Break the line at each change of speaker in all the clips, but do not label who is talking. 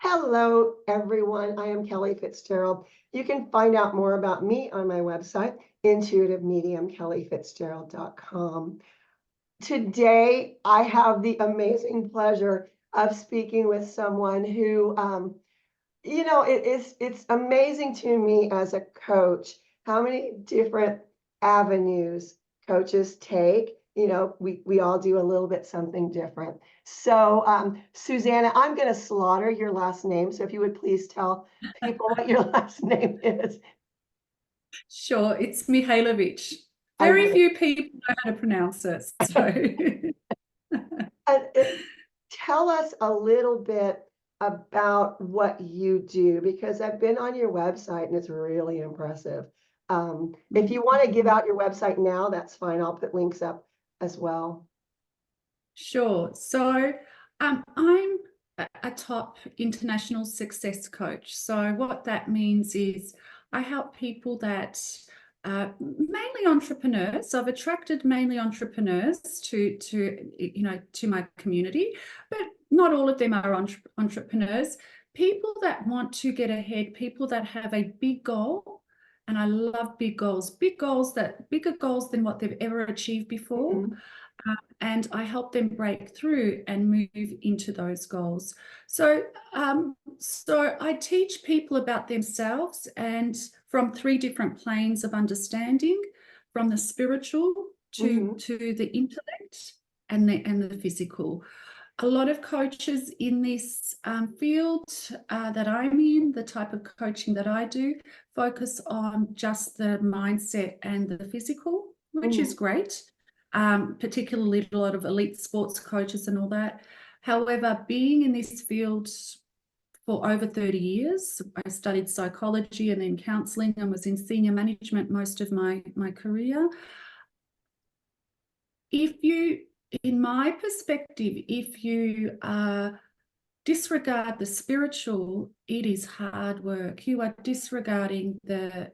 Hello, everyone. I am Kellie Fitzgerald. You can find out more about me on my website, intuitivemediumkellyfitzgerald.com. Today, I have the amazing pleasure of speaking with someone who, it's amazing to me as a coach how many different avenues coaches take. We all do a little bit something different. So, Suzana, I'm going to slaughter your last name. So if you would please tell people what your last name is.
Sure, it's Mihajlovic.
I
Very
would.
few people know how to pronounce it. So
Tell us a little bit about what you do, because I've been on your website and it's really impressive. If you want to give out your website now, that's fine. I'll put links up as well.
sure. So I'm a top international success coach. So what that means is I help people that mainly entrepreneurs. So I've attracted mainly entrepreneurs to my community, but not all of them are entrepreneurs. People that want to get ahead, people that have a big goal. And I love big goals, bigger goals than what they've ever achieved before.
Mhm.
And I help them break through and move into those goals. So I teach people about themselves and from three different planes of understanding, from the spiritual to the intellect and the physical. A lot of coaches in this field that I'm in, the type of coaching that I do, focus on just the mindset and the physical, which is great. Particularly a lot of elite sports coaches and all that. However, being in this field for over 30 years, I studied psychology and then counseling and was in senior management most of my career. In my perspective, if you disregard the spiritual, it is hard work. You are disregarding where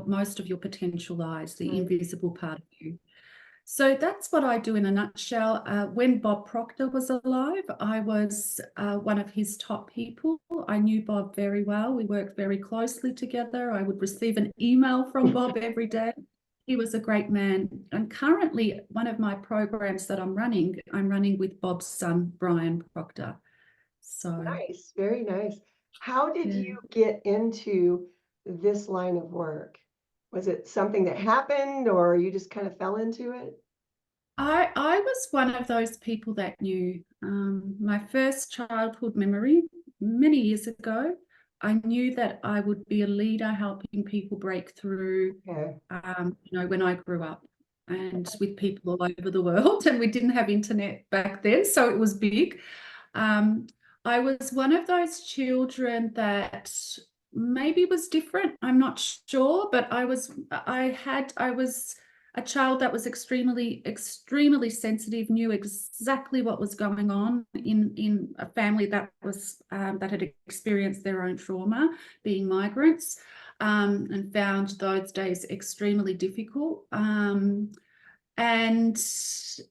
most of your potential lies, the invisible part of you. So that's what I do in a nutshell. When Bob Proctor was alive, I was one of his top people. I knew Bob very well. We worked very closely together. I would receive an email from Bob every day. He was a great man. And currently, one of my programs that I'm running with Bob's son, Brian Proctor. So
Nice, very nice. How did
yeah.
you get into this line of work? Was it something that happened or you just kind of fell into it?
I was one of those people that knew my first childhood memory many years ago. I knew that I would be a leader helping people break through,
Okay.
when I grew up and with people all over the world. And we didn't have internet back then, so it was big. I was one of those children that maybe was different. I'm not sure, but I was a child that was extremely sensitive, knew exactly what was going on in a family that had experienced their own trauma, being migrants, and found those days extremely difficult. And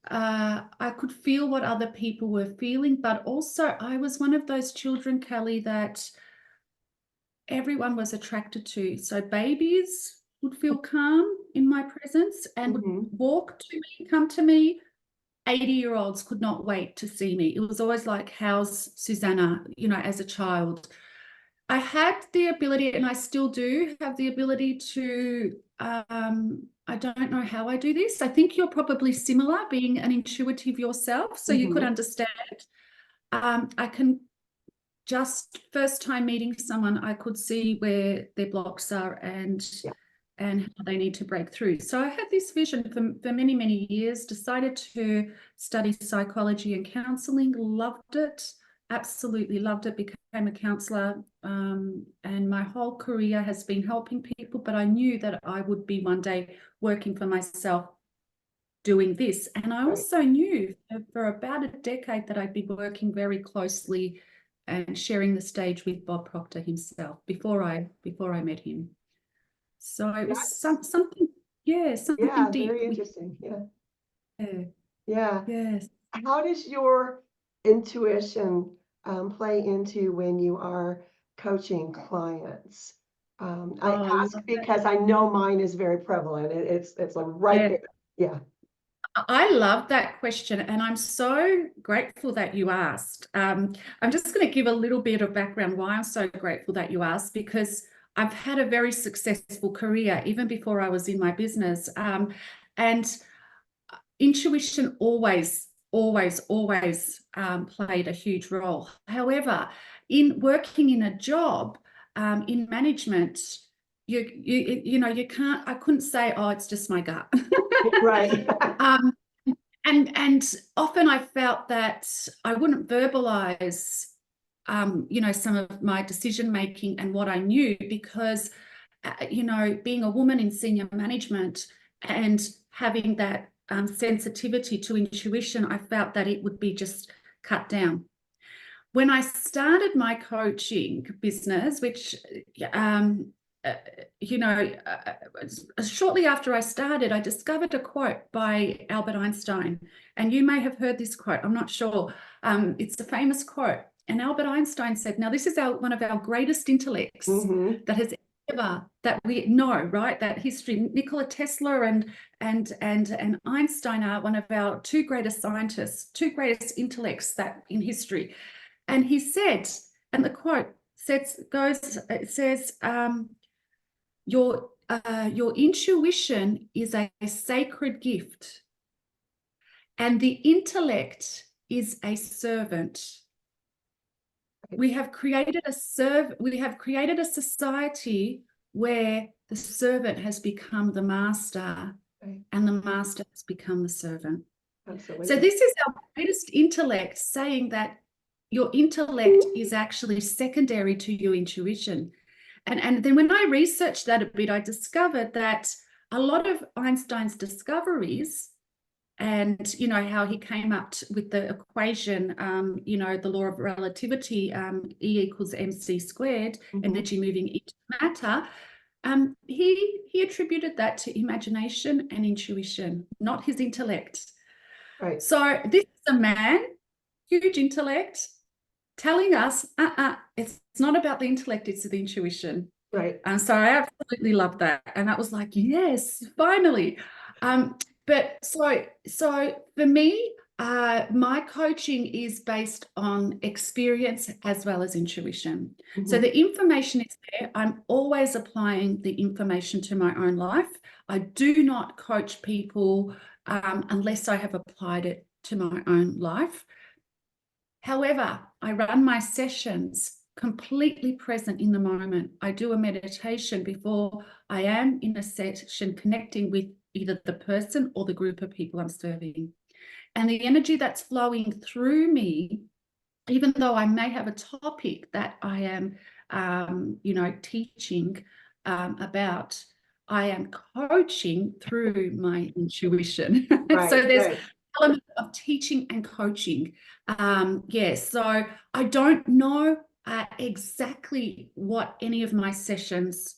I could feel what other people were feeling, but also I was one of those children, Kellie, that everyone was attracted to. So babies would feel calm in my presence and would walk to me, come to me. 80-year-olds could not wait to see me. It was always like, how's Suzana, as a child. I had the ability, and I still do have the ability to, I don't know how I do this. I think you're probably similar, being an intuitive yourself, so you could understand. I can just first time meeting someone, I could see where their blocks are and how they need to break through. So I had this vision for many, many years, decided to study psychology and counseling, loved it, absolutely loved it, became a counselor, and my whole career has been helping people, but I knew that I would be one day working for myself doing this. And I also knew for about a decade that I'd be working very closely and sharing the stage with Bob Proctor himself before I met him. So it was something deep.
Very interesting.
Yeah.
Yeah.
Yes.
How does your intuition play into when you are coaching clients? I
Oh, I
ask
love that.
because I know mine is very prevalent. It's like right
Yeah.
there. Yeah.
I love that question, and I'm so grateful that you asked. I'm just going to give a little bit of background why I'm so grateful that you asked, because I've had a very successful career even before I was in my business. And intuition always played a huge role. However, in working in a job, in management, you can't, I couldn't say, oh, it's just my gut.
Right.
um, and often I felt that I wouldn't verbalize, some of my decision making and what I knew, because, being a woman in senior management and having that sensitivity to intuition, I felt that it would be just cut down. When I started my coaching business, which, um, uh, shortly after I started, I discovered a quote by Albert Einstein. And you may have heard this quote, I'm not sure. It's a famous quote. And Albert Einstein said, now this is one of our greatest intellects
Mhm.
that has ever, that we know, right? That history, Nikola Tesla and Einstein are one of our two greatest scientists, two greatest intellects that in history. And he said, and the quote says, your intuition is a sacred gift, and the intellect is a servant. We have created a society where the servant has become the master,
Right.
and the master has become the servant.
Absolutely.
So this is our greatest intellect saying that your intellect is actually secondary to your intuition. And then when I researched that a bit, I discovered that a lot of Einstein's discoveries, and how he came up with the equation, the law of relativity, E equals mc squared, energy moving into matter, he attributed that to imagination and intuition, not his intellect.
Right.
So this is a man, huge intellect, telling us, it's not about the intellect, it's the intuition.
Right.
So I absolutely love that. And that was like, yes, finally. But so for me, my coaching is based on experience as well as intuition. So
Mhm.
the information is there. I'm always applying the information to my own life. I do not coach people unless I have applied it to my own life. However, I run my sessions completely present in the moment. I do a meditation before I am in a session, connecting with either the person or the group of people I'm serving. And the energy that's flowing through me, even though I may have a topic that I am, teaching about, I am coaching through my intuition.
Right.
So there's
Right.
element of teaching and coaching. Yes, so I don't know exactly what any of my sessions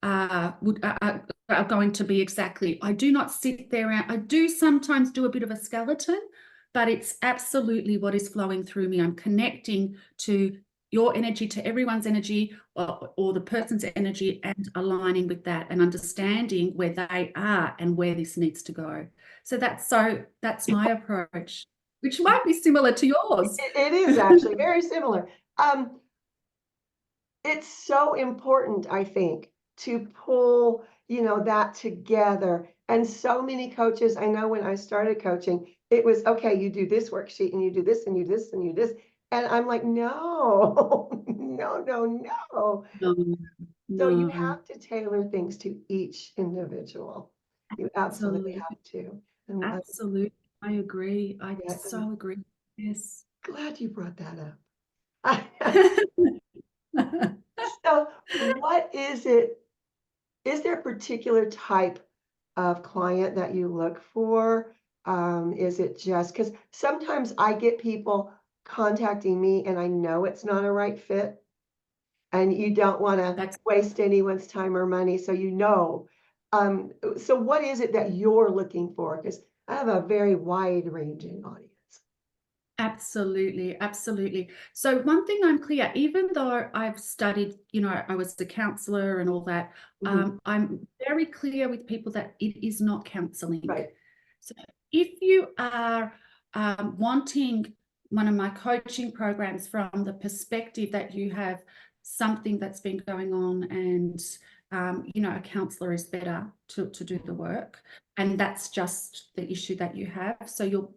are going to be exactly. I do not sit there. I do sometimes do a bit of a skeleton, but it's absolutely what is flowing through me. I'm connecting to your energy, to everyone's energy, or the person's energy, and aligning with that and understanding where they are and where this needs to go. So that's my approach, which might be similar to yours.
It is actually very similar. It's so important, I think, to pull, that together. And so many coaches, I know when I started coaching, it was, okay, you do this worksheet and you do this and you do this and you do this. And I'm like, no, no, no, no.
No,
So you
no,
have to tailor things to each individual. You absolutely
absolutely,
have to. And I'm,
absolutely. I agree. I
yeah, I'm
so agree. Yes.
glad you brought that up. So what is it? Is there a particular type of client that you look for? Is it just because sometimes I get people contacting me and I know it's not a right fit, and you don't want to
That's
waste anyone's time or money, so so what is it that you're looking for? Because I have a very wide ranging audience.
Absolutely, absolutely. So one thing I'm clear, even though I've studied, I was a counselor and all that,
Mhm.
I'm very clear with people that it is not counseling.
Right.
So if you are wanting one of my coaching programs from the perspective that you have something that's been going on and, a counselor is better to do the work, and that's just the issue that you have. So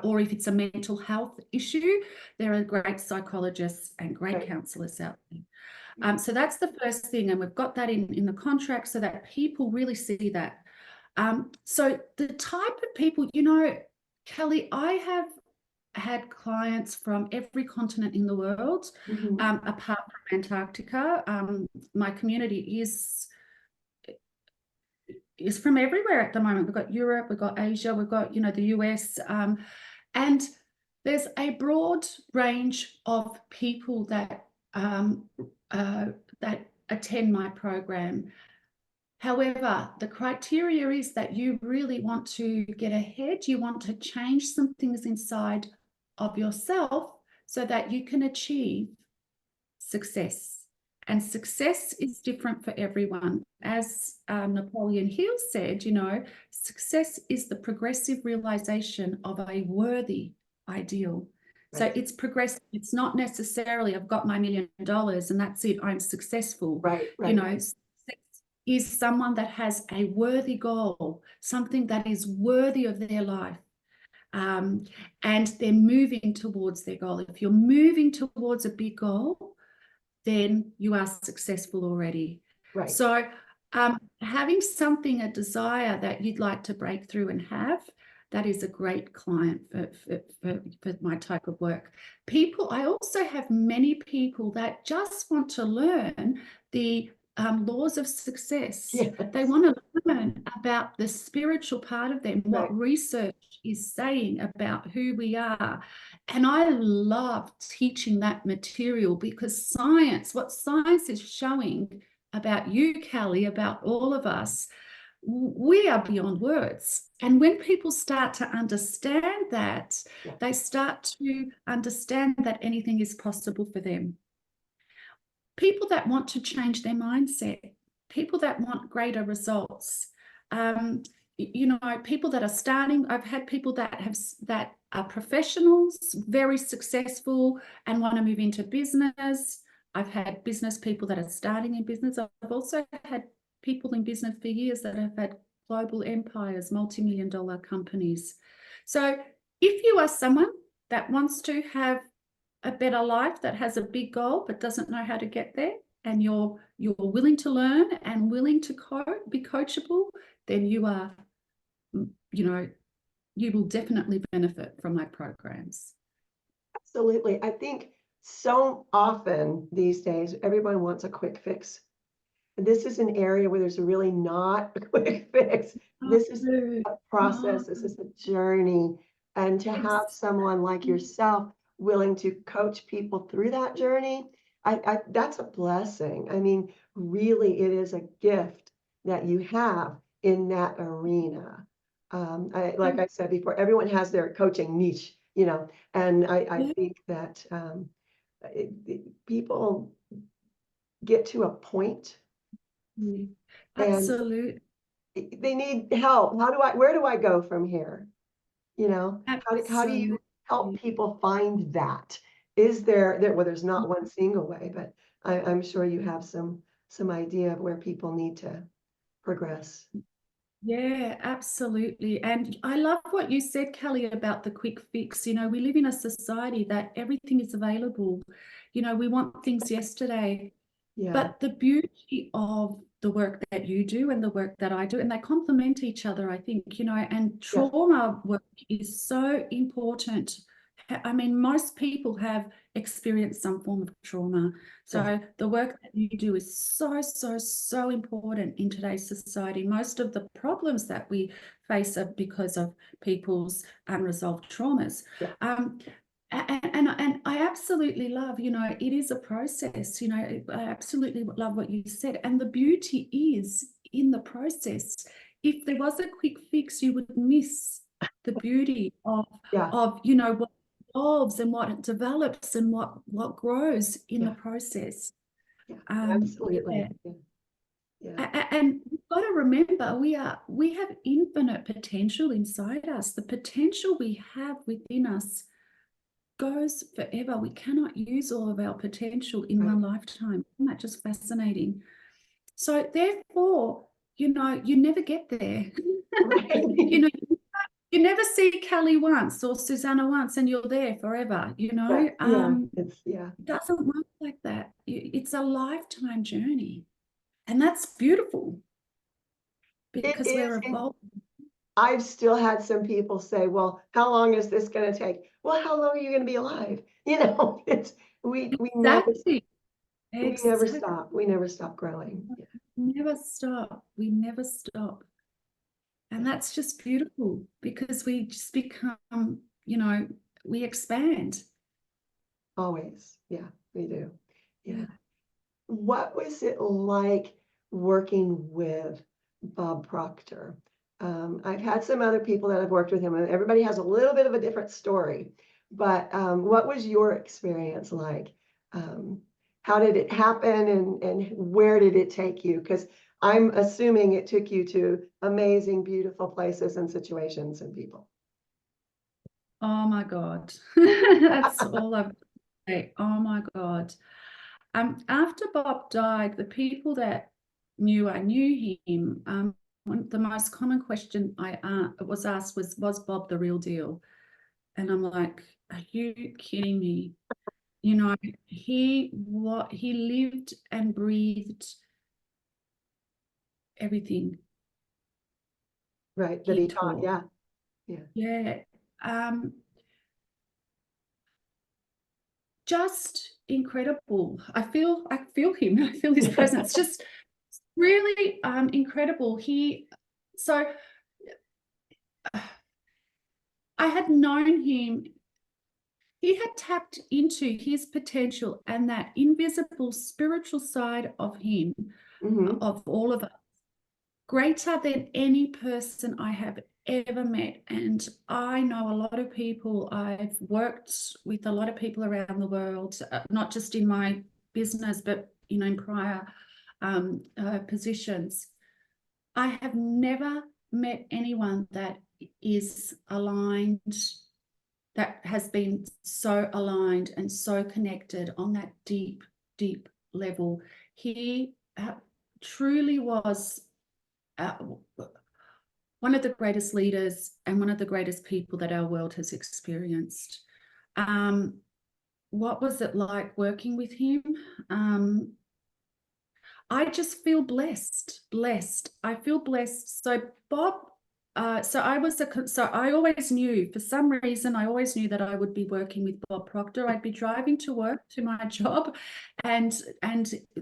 or if it's a mental health issue, there are great psychologists and great
Right.
counselors out there. So that's the first thing, and we've got that in the contract so that people really see that. So the type of people, Kelly, I have had clients from every continent in the world,
Mhm.
apart from Antarctica. My community is from everywhere at the moment. We've got Europe, we've got Asia, we've got, the US, and there's a broad range of people that attend my program. However, the criteria is that you really want to get ahead. You want to change some things inside of yourself so that you can achieve success. And success is different for everyone. As Napoleon Hill said, success is the progressive realization of a worthy ideal. So
Right.
it's progressive. It's not necessarily I've got my $1 million and that's it, I'm successful.
Right. Right.
Success is someone that has a worthy goal, something that is worthy of their life. And they're moving towards their goal. If you're moving towards a big goal, then you are successful already.
Right.
So having something, a desire that you'd like to break through and have, that is a great client for my type of work. I also have many people that just want to learn the laws of success.
Yes.
They want to learn about the spiritual part of them,
Right.
what research is saying about who we are. And I love teaching that material because what science is showing about you, Kelly, about all of us, we are beyond words. And when people start to understand that,
Yeah.
they start to understand that anything is possible for them. People that want to change their mindset, people that want greater results, people that are starting. I've had people that are professionals, very successful, and want to move into business. I've had business people that are starting in business. I've also had people in business for years that have had global empires, multi-million-dollar companies. So if you are someone that wants to have a better life, that has a big goal but doesn't know how to get there, and you're willing to learn and willing to be coachable, then you will definitely benefit from my programs.
Absolutely. I think so often these days, everyone wants a quick fix. This is an area where there's really not a quick fix. This is
No,
a
no,
process. This is a journey. And to have someone like yourself willing to coach people through that journey, that's a blessing. I mean, really, it is a gift that you have in that arena. Like I said before, everyone has their coaching niche, and I
yeah,
think that people get to a point and
absolutely,
they need help. Where do I go from here? How do you
absolutely.
help people find that? Is well, there's not one single way, but I'm sure you have some idea of where people need to progress.
Yeah, absolutely. And I love what you said, Kelly, about the quick fix. We live in a society that everything is available. We want things yesterday.
Yeah,
But the beauty of the work that you do and the work that I do, and they complement each other, I think, and
yes,
trauma work is so important. I mean, most people have experienced some form of trauma.
yes,
So the work that you do is so, so, so important in today's society. Most of the problems that we face are because of people's unresolved traumas.
yeah,
And I absolutely love, it is a process, I absolutely love what you said. And the beauty is in the process. If there was a quick fix, you would miss the beauty
yeah,
of what evolves and what it develops and what grows in the process.
Yeah,
Yeah.
absolutely. Yeah.
And we've got to remember we have infinite potential inside us. The potential we have within us goes forever. We cannot use all of our potential in one lifetime. Isn't that just fascinating? So therefore, you never get there.
Right.
You never see Kellie once or Suzana once and you're there forever,
Right. Yeah.
It doesn't work like that. It's a lifetime journey. And that's beautiful because
It
we're
is.
evolving.
I've still had some people say, well, how long is this going to take? Well, how long are you going to be alive? It's we
Exactly.
never stop. We never stop growing. Yeah.
Never stop. We never stop. And that's just beautiful because we just become, we expand.
Always. Yeah, we do. Yeah. What was it like working with Bob Proctor? I've had some other people that have worked with him, and everybody has a little bit of a different story. But what was your experience like? How did it happen, and where did it take you? Because I'm assuming it took you to amazing, beautiful places and situations and people.
Oh my God. That's all I've say. Oh my God. After Bob died, the people that I knew him. The most common question I was asked was Bob the real deal? And I'm like, are you kidding me? He lived and breathed everything
Right, that
he
he taught.
taught.
Yeah, yeah.
Yeah. Just incredible. I feel him. I feel his presence. Just really incredible. So I had known him. He had tapped into his potential and that invisible spiritual side of him,
Mm-hmm.
of all of us, greater than any person I have ever met. And I know a lot of people. I've worked with a lot of people around the world, not just in my business, but in prior positions. I have never met anyone that is aligned, that has been so aligned and so connected on that deep, deep level. He truly was one of the greatest leaders and one of the greatest people that our world has experienced. What was it like working with him? I just feel blessed. I feel blessed. So Bob, so I always knew, for some reason, I always knew that I would be working with Bob Proctor. I'd be driving to work, to my job, and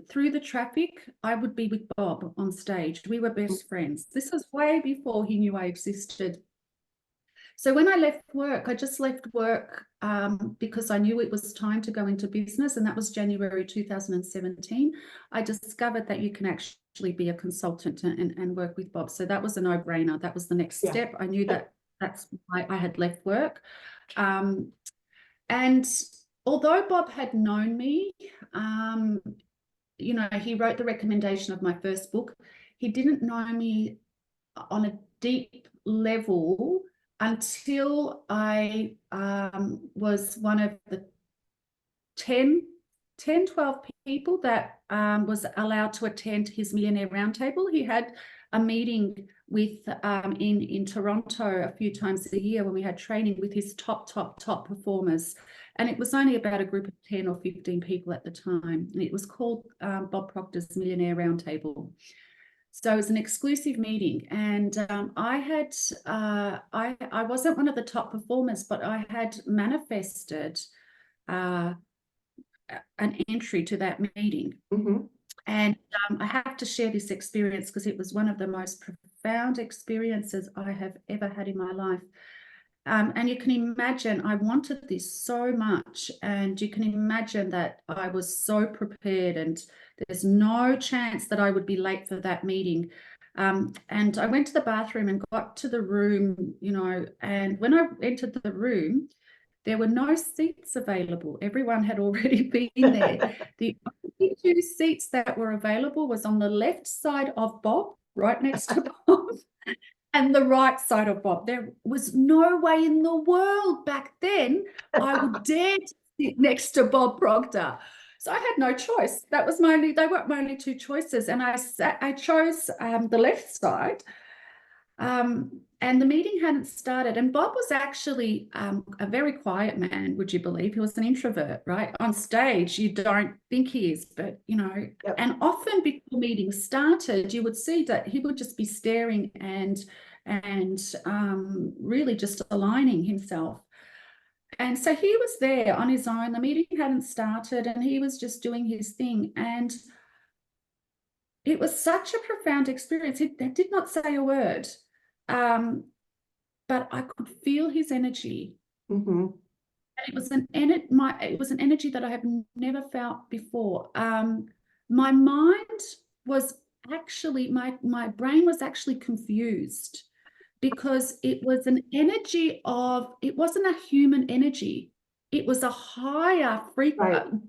through the traffic, I would be with Bob on stage. We were best friends. This was way before he knew I existed. So when I left work, I just left work because I knew it was time to go into business, and that was January 2017. I discovered that you can actually be a consultant and work with Bob. So that was a no-brainer. That was the next step. I knew that's why I had left work. And although Bob had known me, he wrote the recommendation of my first book. He didn't know me on a deep level until I was one of the 12 people that was allowed to attend his Millionaire Roundtable. He had a meeting with in Toronto a few times a year when we had training with his top performers. And it was only about a group of 10 or 15 people at the time. And it was called Bob Proctor's Millionaire Roundtable. So it was an exclusive meeting, and I wasn't one of the top performers, but I had manifested an entry to that meeting.
Mm-hmm.
And I have to share this experience because it was one of the most profound experiences I have ever had in my life. And you can imagine, I wanted this so much, and you can imagine that I was so prepared, and there's no chance that I would be late for that meeting. And I went to the bathroom and got to the room, and when I entered the room, There were no seats available. Everyone had already been there. The only 2 seats that were available was on the left side of Bob, right next to Bob, and the right side of Bob. There was no way in the world back then I would dare to sit next to Bob Proctor. So I had no choice. They were my only 2 choices. And I chose the left side. And the meeting hadn't started. And Bob was actually a very quiet man, would you believe? He was an introvert, right? On stage, you don't think he is, but, you know,
Yep.
and often before meetings started, you would see that he would just be staring and really just aligning himself. And so he was there on his own. The meeting hadn't started and he was just doing his thing. And it was such a profound experience. He did not say a word. But I could feel his energy.
Mm-hmm.
And it was an energy that I have never felt before. My mind was actually, my brain was actually confused because it was an energy it wasn't a human energy. It was a higher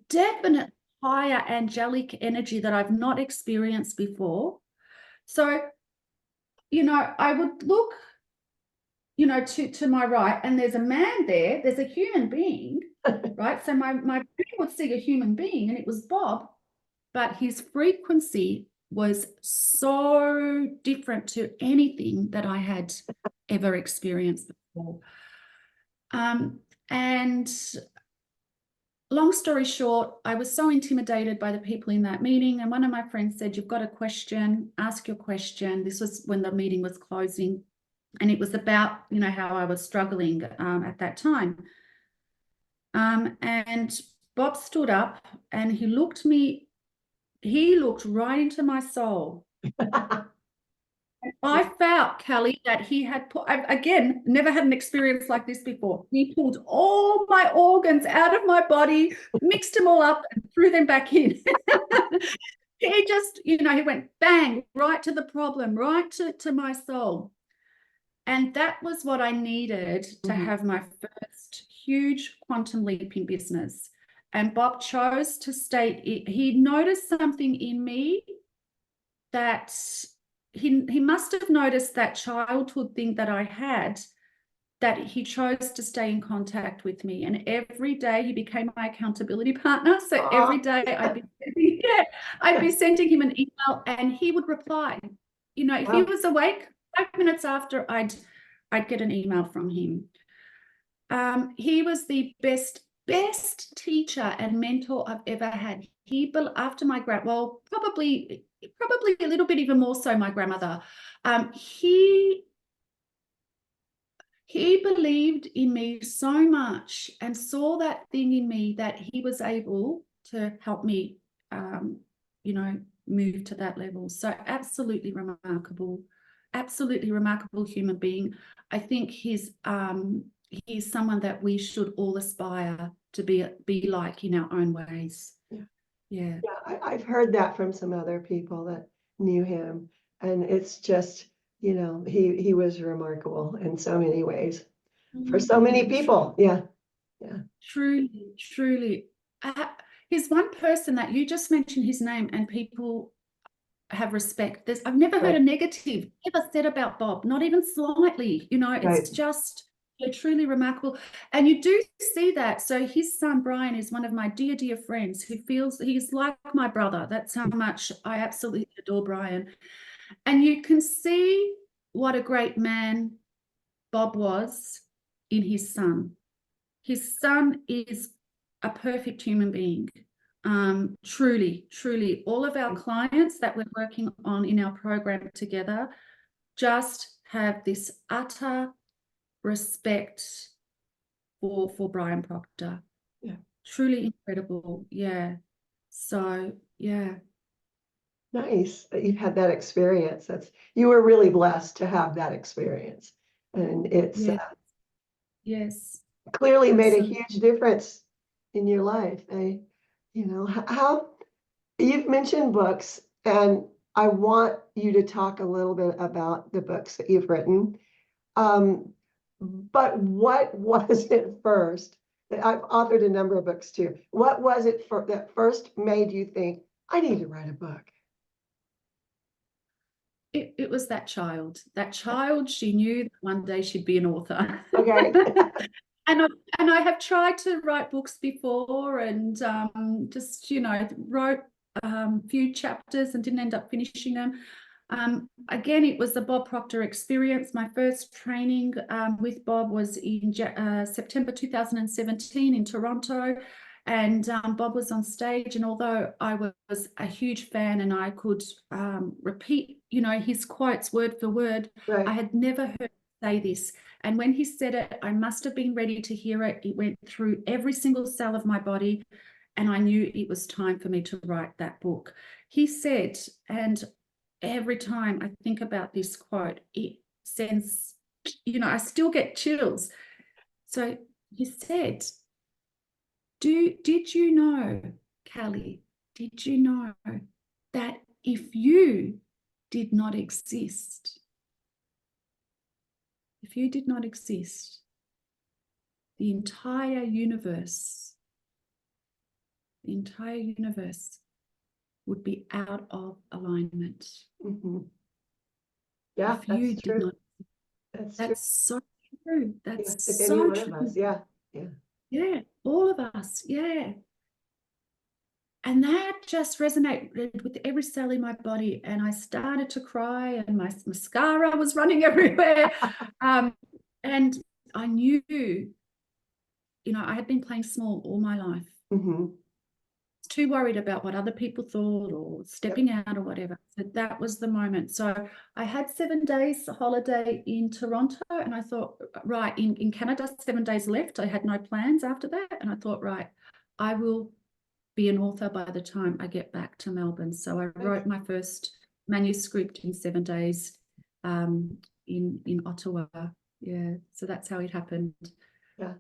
definite higher angelic energy that I've not experienced before. So, you know, I would look, you know, to my right, and there's a man there, there's a human being, right? So my brain would see a human being, and it was Bob, but his frequency was so different to anything that I had ever experienced before. And long story short, I was so intimidated by the people in that meeting, and one of my friends said, "You've got a question, ask your question." This was when the meeting was closing. And it was about, you know, how I was struggling at that time. And Bob stood up and he looked right into my soul. I felt, Kellie, that he had again, never had an experience like this before. He pulled all my organs out of my body, mixed them all up and threw them back in. He just, you know, he went bang, right to the problem, right to my soul. And that was what I needed to have my first huge quantum leap in business. And Bob chose to state he noticed something in me that he must have noticed that childhood thing that I had, that he chose to stay in contact with me. And every day he became my accountability partner. So every day I'd be sending him an email and he would reply. You know, if he was awake, 5 minutes after, I'd get an email from him. He was the best teacher and mentor I've ever had. After my probably a little bit even more so my grandmother. He believed in me so much and saw that thing in me that he was able to help me, you know, move to that level. So absolutely remarkable human being. I think he's someone that we should all aspire to be like in our own ways. Yeah.
I've heard that from some other people that knew him, and it's just, you know, he was remarkable in so many ways for so many people. Yeah.
Truly. He's one person that you just mentioned his name and people have respect. I've never heard a negative ever said about Bob, not even slightly. You know, it's just truly remarkable. And you do see that. So his son Brian is one of my dear friends who feels he's like my brother. That's how much I absolutely adore Brian. And you can see what a great man Bob was in his son. His son is a perfect human being. Truly, all of our clients that we're working on in our program together just have this utter respect for Brian Proctor.
Yeah.
Truly incredible. Yeah. So, yeah.
Nice that you've had that experience. You were really blessed to have that experience. And it's
yes.
Clearly made a huge difference in your life. You know, how you've mentioned books, and I want you to talk a little bit about the books that you've written. But what was it first? I've authored a number of books too. What was it that first made you think, I need to write a book?
It was that child. That child, she knew that one day she'd be an author.
Okay.
And I have tried to write books before, and just, wrote few chapters and didn't end up finishing them. Again, it was the Bob Proctor experience. My first training with Bob was in September 2017 in Toronto. And Bob was on stage, and although I was a huge fan and I could repeat, his quotes word for word,
Right.
I had never heard him say this. And when he said it, I must have been ready to hear it. It went through every single cell of my body, and I knew it was time for me to write that book. He said, and every time I think about this quote, it sends, I still get chills. So he said, did you know, Kellie, did you know that if you did not exist, the entire universe would be out of alignment?
Mm-hmm. Yeah,
If you
that's
did
true.
not,
That's
that's so true.
Yeah,
That's
if any
so
one of
true.
us, yeah.
Yeah, all of us, yeah. And that just resonated with every cell in my body. And I started to cry, and my mascara was running everywhere. And I knew, I had been playing small all my life.
Mm-hmm.
Too worried about what other people thought or stepping out or whatever. So that was the moment. So I had 7 days holiday in Toronto, and I thought, right, in Canada, 7 days left. I had no plans after that. And I thought, right, I will be an author by the time I get back to Melbourne. So I wrote my first manuscript in 7 days in Ottawa. Yeah, so that's how it happened.
Yeah.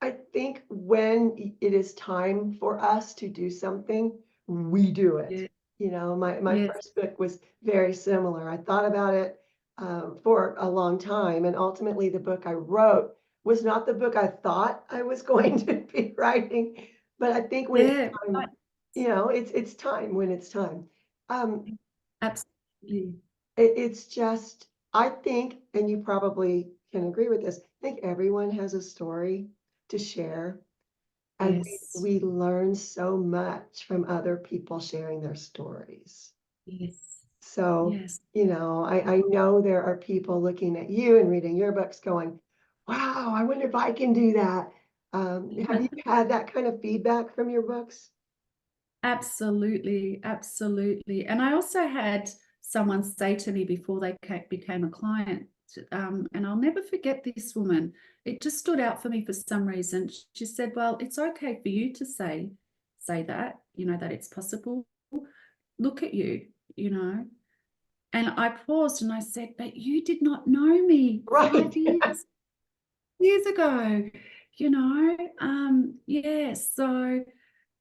I think when it is time for us to do something, we do it.
Yeah.
My first book was very similar. I thought about it for a long time, and ultimately the book I wrote was not the book I thought I was going to be writing. But I think when it's time,
Right.
it's time when it's time.
Absolutely.
It's just, I think, and you probably can agree with this, I think everyone has a story to share. And
Yes.
we learn so much from other people sharing their stories.
Yes.
So,
Yes.
I know there are people looking at you and reading your books going, wow, I wonder if I can do that. Have you had that kind of feedback from your books?
Absolutely, absolutely. And I also had someone say to me before they became a client, and I'll never forget this woman. It just stood out for me for some reason. She said, well, it's okay for you to say that, that it's possible. Look at you, you know. And I paused and I said, but you did not know me
Right.
5 years ago, yes. So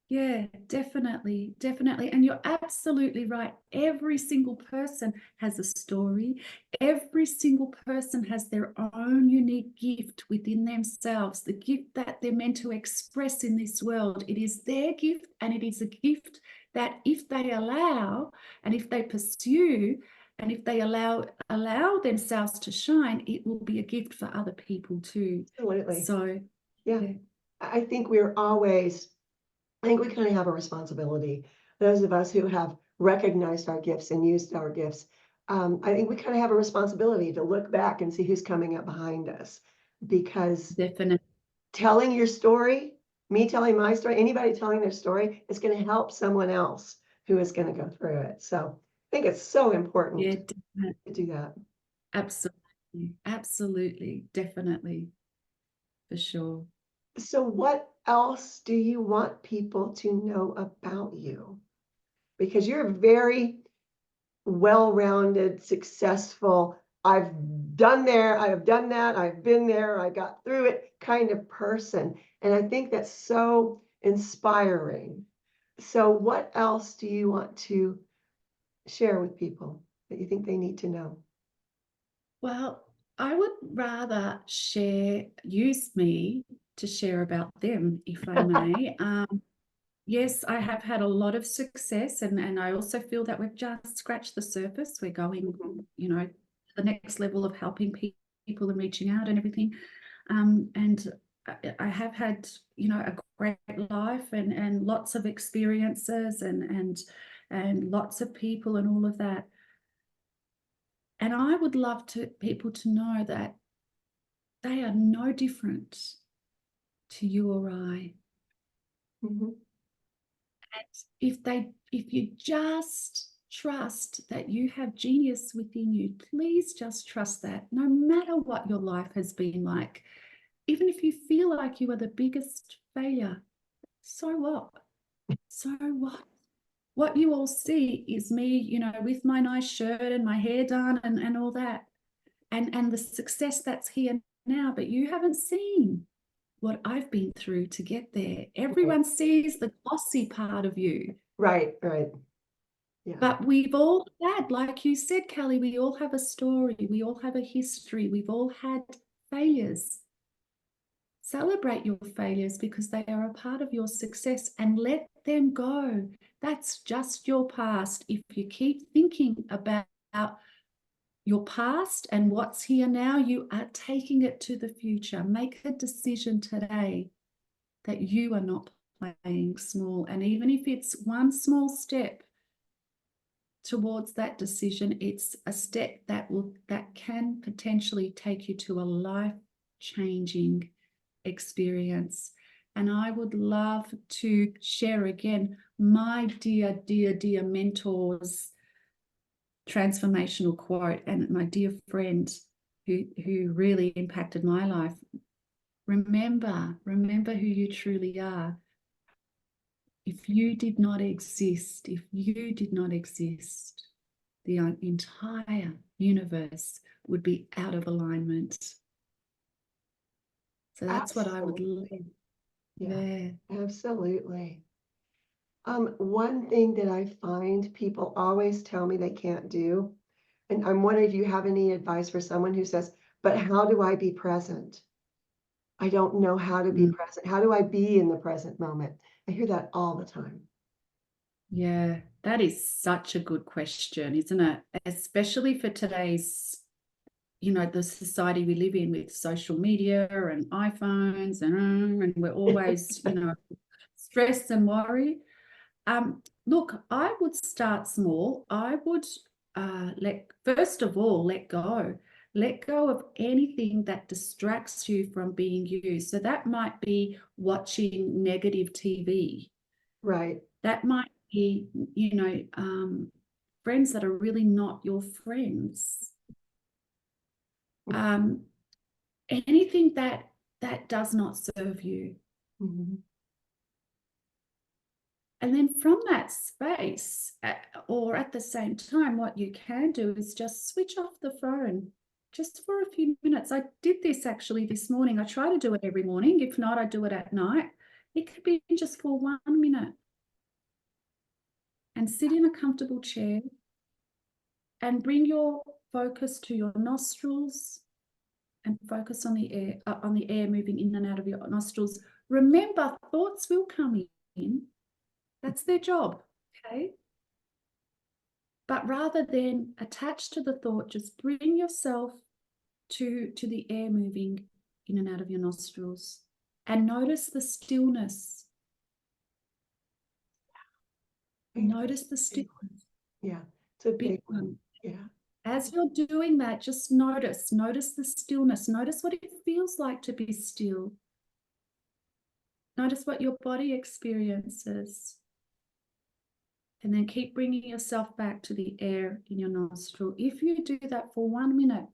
yeah, definitely, definitely. And you're absolutely right. Every single person has a story. Every single person has their own unique gift within themselves, the gift that they're meant to express in this world. It is their gift, and it is a gift that if they allow and if they pursue and if they allow themselves to shine, it will be a gift for other people too.
Absolutely.
So
Yeah. I think I think we kind of have a responsibility. Those of us who have recognized our gifts and used our gifts, I think we kind of have a responsibility to look back and see who's coming up behind us. Because
definitely.
telling your story, me telling my story, anybody telling their story is going to help someone else who is going to go through it. So I think it's so important
Yeah,
to do that.
absolutely. Absolutely. Definitely. For sure.
So what else do you want people to know about you? Because you're very well-rounded, successful, I have done that, I've been there, I got through it kind of person. And I think that's so inspiring. So what else do you want to share with people that you think they need to know?
Well, I would rather use me to share about them, if I may. Yes, I have had a lot of success, and I also feel that we've just scratched the surface. We're going, you know, the next level of helping people and reaching out and everything. And I have had, you know, a great life and lots of experiences and lots of people and all of that. And I would love people to know that they are no different to you or I.
Mhm.
If you just trust that you have genius within you, please just trust that no matter what your life has been like, even if you feel like you are the biggest failure, so what? So what? What you all see is me, you know, with my nice shirt and my hair done and all that, and the success that's here now, but you haven't seen what I've been through to get there. Everyone sees the glossy part of you.
Right, right. Yeah.
But we've all had, like you said, Kellie, we all have a story. We all have a history. We've all had failures. Celebrate your failures because they are a part of your success and let them go. That's just your past. If you keep thinking about your past and what's here now, you are taking it to the future. Make a decision today that you are not playing small. And even if it's one small step towards that decision, it's a step that can potentially take you to a life-changing experience. And I would love to share again my dear, dear, dear mentor's transformational quote, and my dear friend who really impacted my life. Remember who you truly are. If you did not exist, the entire universe would be out of alignment. So that's what I would love.
Yeah, absolutely. One thing that I find people always tell me they can't do, and I'm wondering if you have any advice for someone who says, but how do I be present? I don't know how to be present. How do I be in the present moment? I hear that all the time.
Yeah, that is such a good question, isn't it? Especially for today's, you know, the society we live in with social media and iPhones and we're always, you know, stressed and worried. Look, I would start small. I would first of all, let go. Let go of anything that distracts you from being you. So that might be watching negative TV.
Right.
That might be, you know, friends that are really not your friends. Anything that does not serve you.
Mhm.
And then from that space, or at the same time, what you can do is just switch off the phone just for a few minutes. I did this actually this morning. I try to do it every morning. If not, I do it at night. It could be just for 1 minute. And sit in a comfortable chair and bring your focus to your nostrils and focus on the air moving in and out of your nostrils. Remember, thoughts will come in. That's their job, okay? But rather than attach to the thought, just bring yourself to the air moving in and out of your nostrils and notice the stillness. Notice the stillness.
Yeah, it's a big one. Yeah.
As you're doing that, just notice the stillness. Notice what it feels like to be still. Notice what your body experiences. And then keep bringing yourself back to the air in your nostril. If you do that for 1 minute,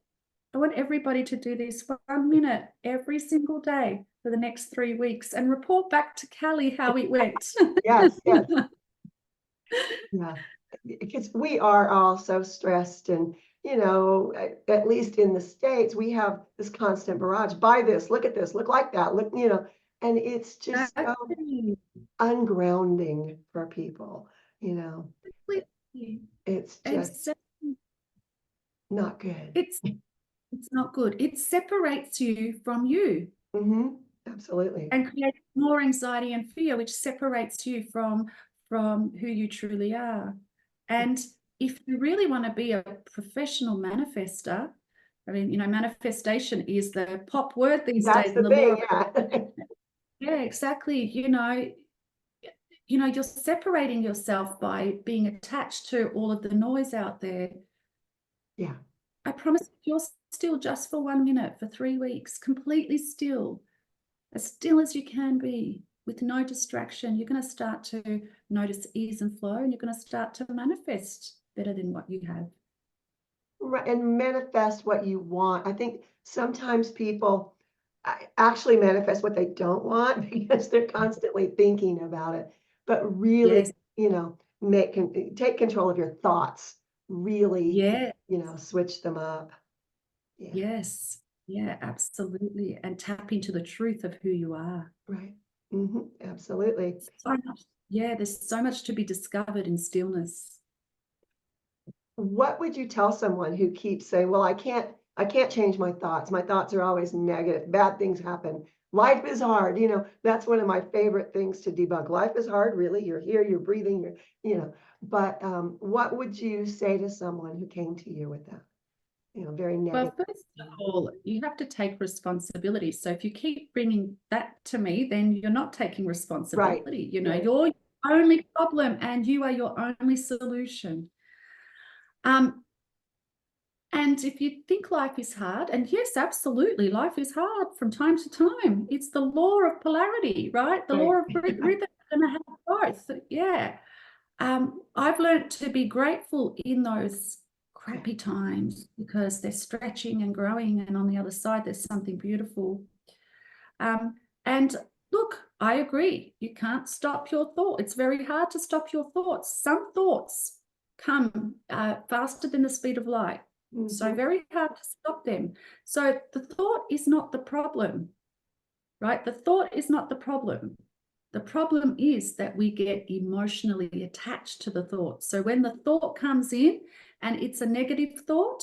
I want everybody to do this for 1 minute every single day for the next 3 weeks and report back to Kellie how it went.
Yes, yes. Yeah, because we are all so stressed and, you know, at least in the States, we have this constant barrage. Buy this, look at this, look like that, look, you know, and it's just so ungrounding for people, you know. It's just not good.
It's not good. It separates you from you.
Mm-hmm. Absolutely.
and creates more anxiety and fear, which separates you from who you truly are. And if you really want to be a professional manifester, I mean, manifestation is the pop word these
That's
days in
the
the law
thing,
of,
yeah.
yeah, exactly. You're separating yourself by being attached to all of the noise out there.
Yeah,
I promise if you're still just for 1 minute for 3 weeks, completely still as you can be, with no distraction, you're going to start to notice ease and flow, and you're going to start to manifest better than what you have.
right, and manifest what you want. I think sometimes people actually manifest what they don't want because they're constantly thinking about it. But really,
Yes,
take control of your thoughts. Really,
yeah,
switch them up. Yeah,
yes, yeah, absolutely. And tap into the truth of who you are.
right. Absolutely.
So much, yeah, there's so much to be discovered in stillness.
What would you tell someone who keeps saying, "Well, I can't change my thoughts. My thoughts are always negative. Bad things happen. Life is hard." That's one of my favorite things to debunk. Life is hard, really. You're here, you're breathing, but what would you say to someone who came to you with that, very
Well,
negative?
first of all, you have to take responsibility. So if you keep bringing that to me, then you're not taking
Right.
responsibility.
Right.
You're your only problem and you are your only solution. Um, and if you think life is hard, and yes, absolutely, life is hard from time to time. It's the law of polarity, right? The law
Right.
of rhythm and have both. Yeah. I've learned to be grateful in those
Yeah.
crappy times because they're stretching and growing, and on the other side, there's something beautiful. And look, I agree. You can't stop your thought. It's very hard to stop your thoughts. Some thoughts come faster than the speed of light. So
Mhm.
very hard to stop them. So the thought is not the problem, right? The thought is not the problem. The problem is that we get emotionally attached to the thought. So when the thought comes in and it's a negative thought,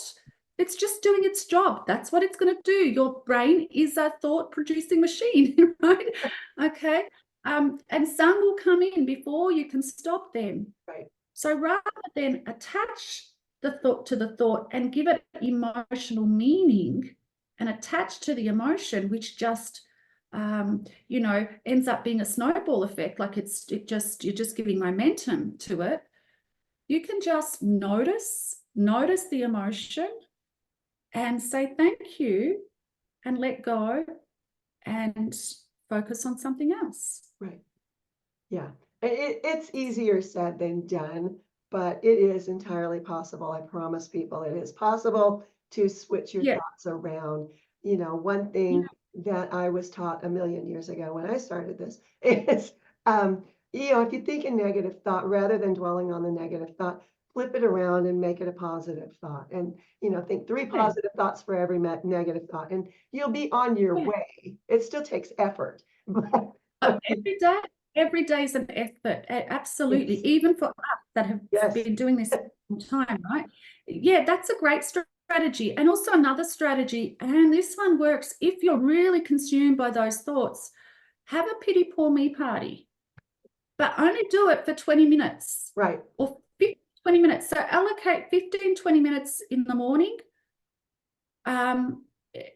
it's just doing its job. That's what it's going to do. Your brain is a thought producing machine, right? Okay. And some will come in before you can stop them.
Right.
So rather than attach the thought to the thought and give it emotional meaning and attach to the emotion, which just ends up being a snowball effect, like you're just giving momentum to it. You can just notice the emotion and say thank you and let go and focus on something else.
Right. Yeah. It's easier said than done, but it is entirely possible. I promise people it is possible to switch your
Yeah.
thoughts around. One
Yeah.
thing that I was taught a million years ago when I started this is, if you think a negative thought, rather than dwelling on the negative thought, flip it around and make it a positive thought. And, think three
Yeah.
positive thoughts for every negative thought, and you'll be on your
Yeah.
way. It still takes effort, but
Every day is an effort. Absolutely.
yes,
Even for us that have
yes.
been doing this a long time, right? Yeah, that's a great strategy. And also another strategy, and this one works if you're really consumed by those thoughts, have a pity poor me party, but only do it for 20 minutes
Right.
or 15, 20 minutes. So allocate 15, 20 minutes in the morning.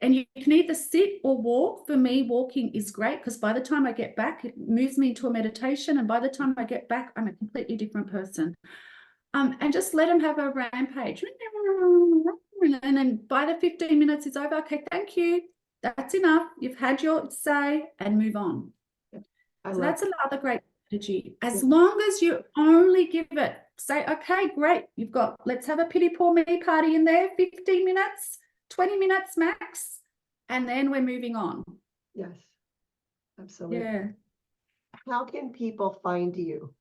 And you can either sit or walk. For me, walking is great because by the time I get back, it moves me into a meditation. And by the time I get back, I'm a completely different person. And just let them have a rampage. And then by the 15 minutes, it's over. Okay, thank you. That's enough. You've had your say and move on.
I
So
love
that's another great strategy. As
it.
long as you only give it, say, okay, great. Let's have a pity poor me party in there, 15 minutes. 20 minutes max, and then we're moving on.
Yes, absolutely.
Yeah.
How can people find you?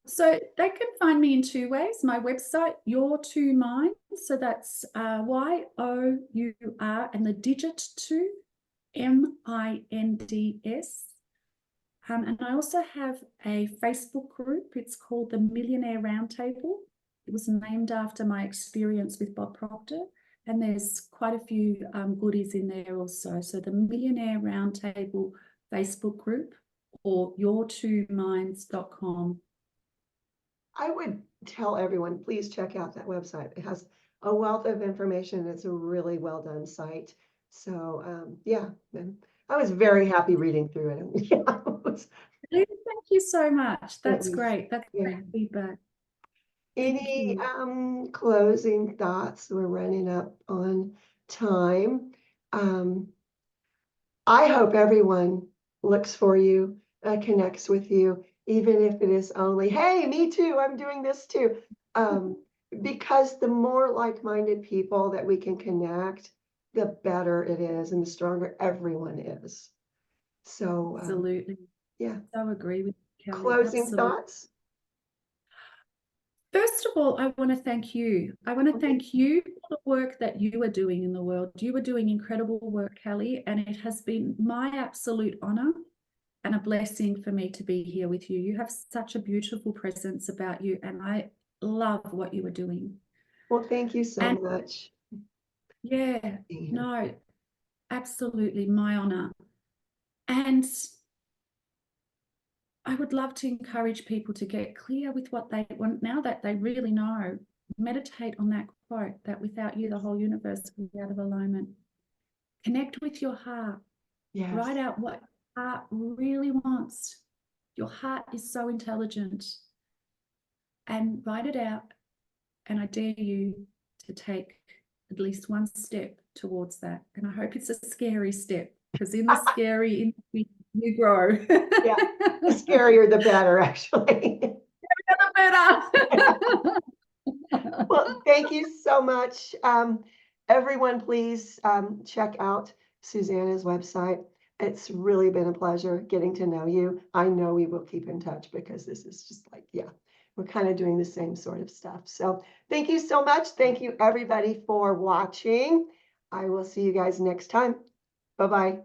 So they can find me in two ways. My website, Your Two Minds. So that's YOUR and the digit 2, MINDS. And I also have a Facebook group. It's called the Millionaire Roundtable. It was named after my experience with Bob Proctor. And there's quite a few goodies in there also. So the Millionaire Roundtable Facebook group or your2minds.com.
I would tell everyone, please check out that website. It has a wealth of information. It's a really well done site. So yeah, and I was very happy reading through it. And yeah,
Thank you so much.
it
That's
was,
great. That's
yeah.
great feedback.
Any
you.
closing thoughts? We're running up on time. I hope everyone looks for you, connects with you, even if it is only, hey, me too, I'm doing this too. Because the more like-minded people that we can connect, the better it is and the stronger everyone is. So,
Absolutely.
yeah.
So agree with you, Kellie.
Closing
Absolutely.
thoughts?
First of all, I want to thank you. I want to thank you for the work that you are doing in the world. You are doing incredible work, Kellie, and it has been my absolute honor and a blessing for me to be here with you. You have such a beautiful presence about you, and I love what you are doing.
Well, thank you so much.
Yeah, no, absolutely my honor. And I would love to encourage people to get clear with what they want now that they really know. Meditate on that quote that without you, the whole universe will be out of alignment. Connect with your heart.
Yes.
Write out what your heart really wants. Your heart is so intelligent. And write it out. And I dare you to take at least one step towards that. And I hope it's a scary step, because in the scary, you grow.
Yeah, the scarier the better, actually.
The better.
Well, thank you so much. Everyone, please check out Suzana's website. It's really been a pleasure getting to know you. I know we will keep in touch because this is just like, yeah, we're kind of doing the same sort of stuff. So thank you so much. Thank you, everybody, for watching. I will see you guys next time. Bye-bye.